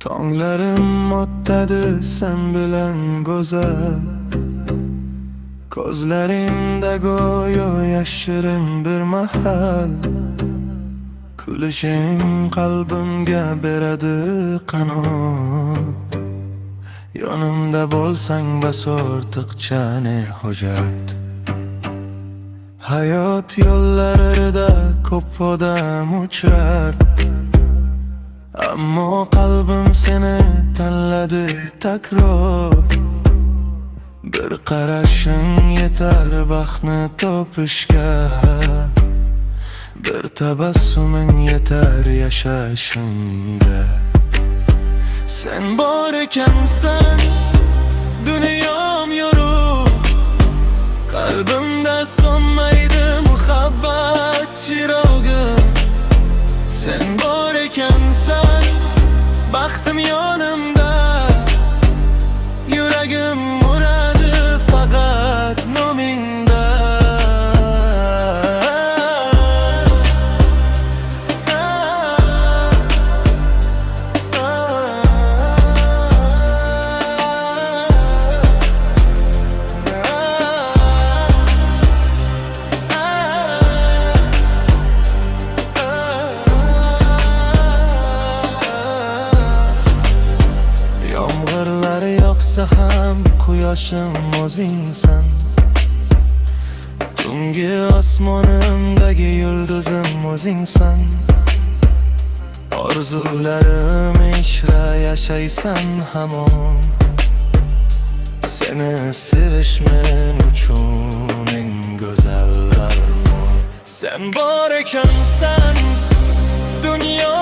Tonglarim o'tadi sen bilan go'zal, ko'zlaringda go'yo yashirin bir mahal. Kulishing qalbimga beradi qanot, yonimda bo'lsang bas ortiqcha ne hojat. Hayot yo'llarida ko'p odam uchrar, ammo qalbim seni tanladi takror. Bir qarashing yetar baxtni topishga, bir tabassuming yetar yashashimga. Sen bor ekansan, dunyom yorug', qalbimda so'nmaydi muhabbat chirog'i. Sen bor ekansan, baxtim yonimda, yuragim uradi faqat nomingda. Yomg'irlar yoqsa ham quyoshim o'zingsan, tungi osmonimdagi yulduzim o'zingsan. Orzularim ichra yashaysan hamon, seni sevish men uchun eng go'zal armon. Sen bor ekansan, dunyo